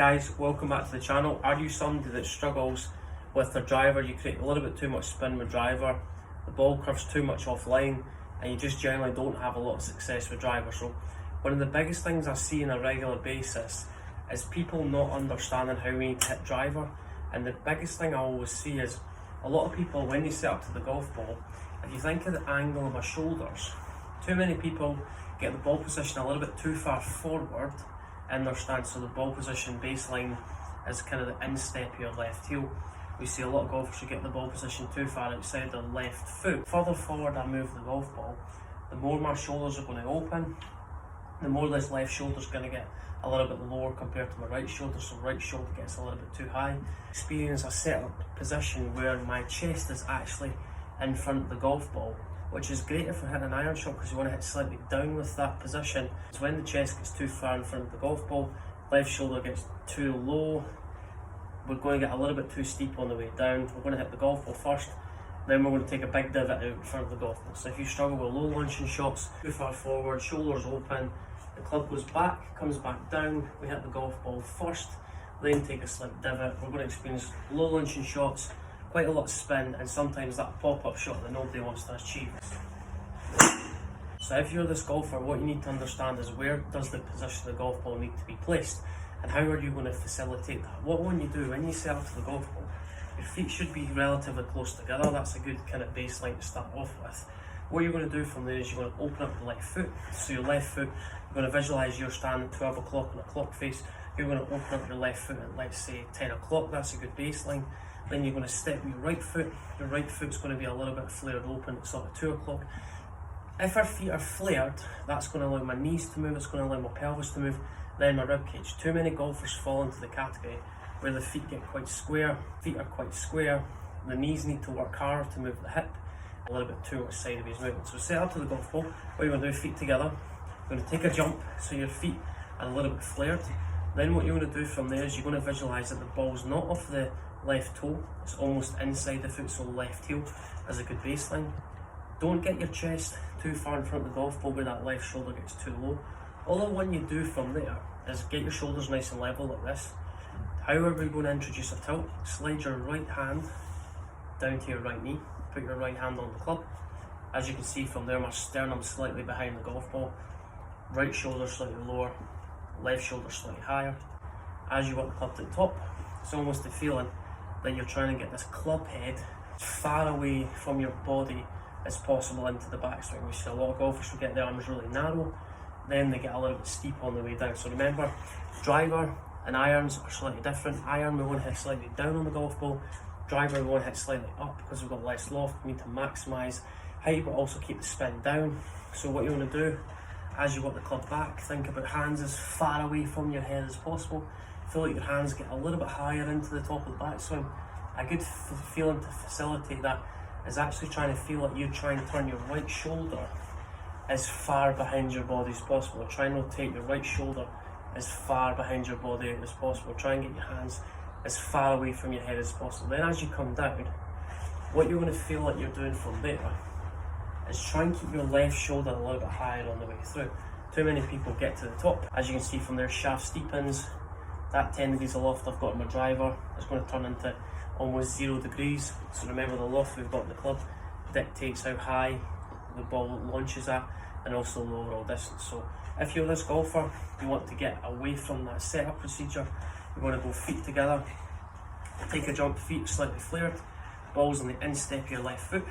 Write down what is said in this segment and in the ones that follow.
Guys, welcome back to the channel. Are you somebody that struggles with their driver? You create a little bit too much spin with driver, the ball curves too much offline, and you just generally don't have a lot of success with driver. So one of the biggest things I see on a regular basis is people not understanding how we need to hit driver. And the biggest thing I always see is a lot of people, when they set up to the golf ball, if you think of the angle of my shoulders, too many people get the ball position a little bit too far forward in their stance, so the ball position baseline is kind of the instep of your left heel. We see a lot of golfers who get the ball position too far outside their left foot. Further forward I move the golf ball, the more my shoulders are going to open, the more this left shoulder is going to get a little bit lower compared to my right shoulder, so right shoulder gets a little bit too high. Experience a set up position where my chest is actually in front of the golf ball, which is great if we're hitting an iron shot because you want to hit slightly down with that position. So when the chest gets too far in front of the golf ball, left shoulder gets too low, we're going to get a little bit too steep on the way down. We're going to hit the golf ball first, then we're going to take a big divot out in front of the golf ball. So if you struggle with low launching shots, too far forward, shoulders open, the club goes back, comes back down, we hit the golf ball first, then take a slight divot. We're going to experience low launching shots, quite a lot of spin, and sometimes that pop-up shot that nobody wants to achieve. So if you're this golfer, what you need to understand is where does the position of the golf ball need to be placed, and how are you going to facilitate that? What when you do, when you set up to the golf ball, your feet should be relatively close together. That's a good kind of baseline to start off with. What you're going to do from there is you're going to open up your left foot. So your left foot, you're going to visualise you're standing at 12 o'clock on a clock face. You're going to open up your left foot at, let's say, 10 o'clock. That's a good baseline. Then you're going to step your right foot. Your right foot's going to be a little bit flared open at sort of 2 o'clock. If our feet are flared, that's going to allow my knees to move, it's going to allow my pelvis to move, then my ribcage. Too many golfers fall into the category where the feet get quite square, feet are quite square, the knees need to work harder to move the hip, a little bit too much sideways movement. So set up to the golf ball, what you're going to do, feet together, you're going to take a jump so your feet are a little bit flared. Then what you're going to do from there is you're going to visualise that the ball's not off the left toe, it's almost inside the foot, so left heel is a good baseline. Don't get your chest too far in front of the golf ball where that left shoulder gets too low. All the one you do from there is get your shoulders nice and level like this. How are we going to introduce a tilt? Slide your right hand down to your right knee, put your right hand on the club. As you can see from there, my sternum slightly behind the golf ball, right shoulder slightly lower, left shoulder slightly higher. As you work the club to the top, it's almost the feeling that you're trying to get this club head as far away from your body as possible into the backswing. We see a lot of golfers who get their arms really narrow, then they get a little bit steep on the way down. So remember, driver and irons are slightly different. Iron we want to hit slightly down on the golf ball, driver we want to hit slightly up because we've got less loft. We need to maximise height but also keep the spin down. So what you want to do as you work the club back, think about hands as far away from your head as possible. Feel like your hands get a little bit higher into the top of the backswing. A good feeling to facilitate that is actually trying to feel like you're trying to turn your right shoulder as far behind your body as possible. Try and rotate your right shoulder as far behind your body as possible. Try and get your hands as far away from your head as possible. Then as you come down, what you're going to feel like you're doing from there is try and keep your left shoulder a little bit higher on the way through. Too many people get to the top. As you can see from there, shaft steepens. That 10 degrees of loft I've got in my driver is going to turn into almost 0 degrees. So remember, the loft we've got in the club dictates how high the ball launches at and also the overall distance. So if you're this golfer, you want to get away from that setup procedure, you want to go feet together, take a jump, feet slightly flared, ball's on the instep of your left foot.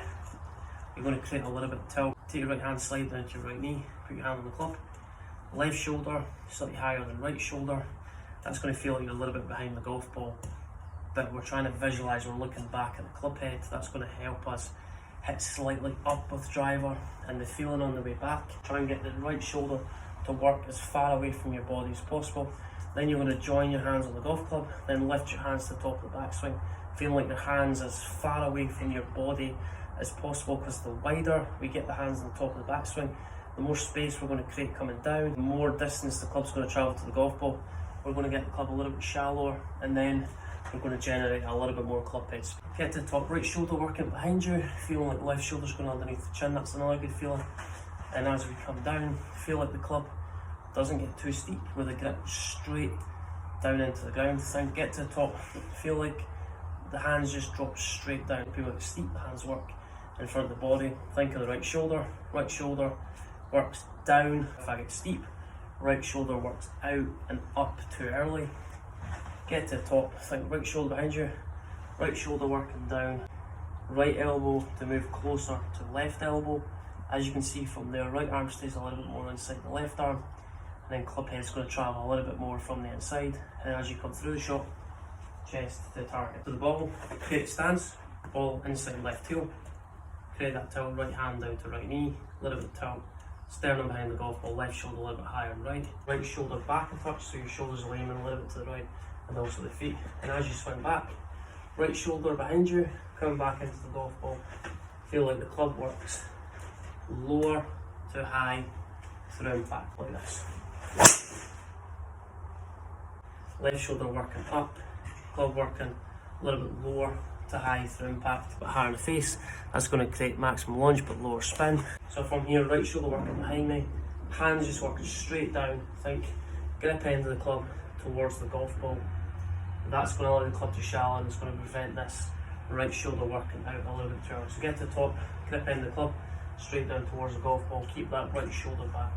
You're going to create a little bit of tilt. Take your right hand, slide down to your right knee, put your hand on the club, left shoulder slightly higher than right shoulder. That's going to feel like you're a little bit behind the golf ball, but we're trying to visualise we're looking back at the club head. That's going to help us hit slightly up with driver, and the feeling on the way back. Try and get the right shoulder to work as far away from your body as possible. Then you're going to join your hands on the golf club, then lift your hands to the top of the backswing, feeling like your hands as far away from your body as possible, because the wider we get the hands on the top of the backswing, the more space we're going to create coming down, the more distance the club's going to travel to the golf ball. We're going to get the club a little bit shallower, and then we're going to generate a little bit more club heads. Get to the top, right shoulder working behind you, feeling like left shoulder's going underneath the chin. That's another good feeling. And as we come down, feel like the club doesn't get too steep, with the grip straight down into the ground. Think, get to the top, feel like the hands just drop straight down. People get steep, the hands work in front of the body. Think of the right shoulder works down. If I get steep, right shoulder works out and up too early. Get to the top, think right shoulder behind you, right shoulder working down, right elbow to move closer to left elbow. As you can see from there, right arm stays a little bit more inside the left arm, and then club head's going to travel a little bit more from the inside. And as you come through the shot, chest to target. To the ball, create stance, ball inside left heel, create that tilt, right hand down to right knee, a little bit tilt, sternum behind the golf ball, left shoulder a little bit higher and right shoulder back and touch, so your shoulders are aiming a little bit to the right, and also the feet. And as you swing back, right shoulder behind you, coming back into the golf ball, feel like the club works lower to high through impact, like this. Left shoulder working up, club working a little bit lower to high through impact, but higher in the face. That's going to create maximum lunge but lower spin. So from here, right shoulder working behind me, hands just working straight down. Think grip end of the club towards the golf ball. That's going to allow the club to shallow, and it's going to prevent this right shoulder working out a little bit too early. So get to the top, grip end of the club, straight down towards the golf ball, keep that right shoulder back.